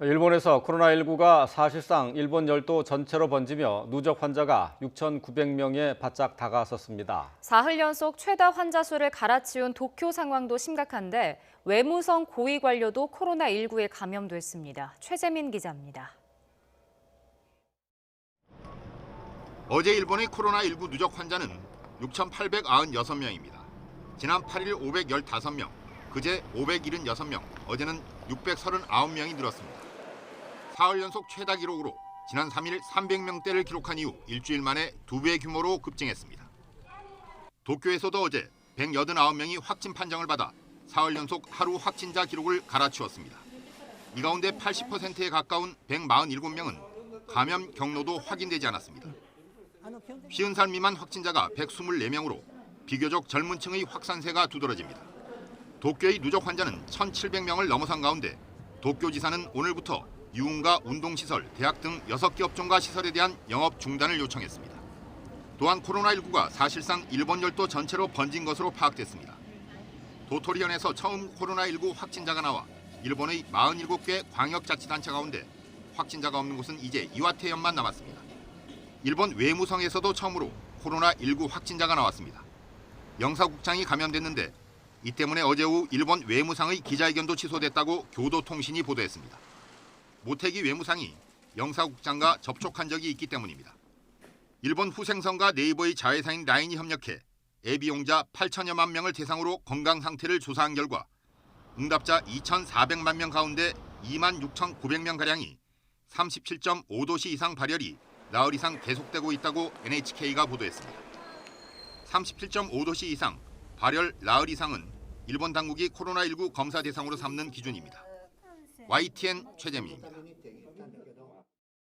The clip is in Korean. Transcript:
일본에서 코로나19가 사실상 일본 열도 전체로 번지며 누적 환자가 6,900명에 바짝 다가섰습니다. 사흘 연속 최다 환자 수를 갈아치운 도쿄 상황도 심각한데 외무성 고위 관료도 코로나19에 감염됐습니다. 최재민 기자입니다. 어제 일본의 코로나19 누적 환자는 6,896명입니다. 지난 8일 515명, 그제 576명, 어제는 639명이 늘었습니다. 사흘 연속 최다 기록으로 지난 3일 300명대를 기록한 이후 일주일 만에 2배 규모로 급증했습니다. 도쿄에서도 어제 189명이 확진 판정을 받아 사흘 연속 하루 확진자 기록을 갈아치웠습니다. 이 가운데 80%에 가까운 147명은 감염 경로도 확인되지 않았습니다. 50살 미만 확진자가 124명으로 비교적 젊은 층의 확산세가 두드러집니다. 도쿄의 누적 환자는 1,700명을 넘어선 가운데 도쿄지사는 오늘부터 유흥가 운동시설, 대학 등 6개 업종과 시설에 대한 영업 중단을 요청했습니다. 또한 코로나19가 사실상 일본 열도 전체로 번진 것으로 파악됐습니다. 도토리현에서 처음 코로나19 확진자가 나와 일본의 47개 광역자치단체 가운데 확진자가 없는 곳은 이제 이와테현만 남았습니다. 일본 외무성에서도 처음으로 코로나19 확진자가 나왔습니다. 영사국장이 감염됐는데 이 때문에 어제 오후 일본 외무상의 기자회견도 취소됐다고 교도통신이 보도했습니다. 모테기 외무상이 영사국장과 접촉한 적이 있기 때문입니다. 일본 후생성과 네이버의 자회사인 라인이 협력해 앱 이용자 8천여만 명을 대상으로 건강 상태를 조사한 결과 응답자 2,400만 명 가운데 26,900명가량이 37.5도씨 이상 발열이 나흘 이상 계속되고 있다고 NHK가 보도했습니다. 37.5도씨 이상, 발열 나흘 이상은 일본 당국이 코로나19 검사 대상으로 삼는 기준입니다. YTN 최재민입니다.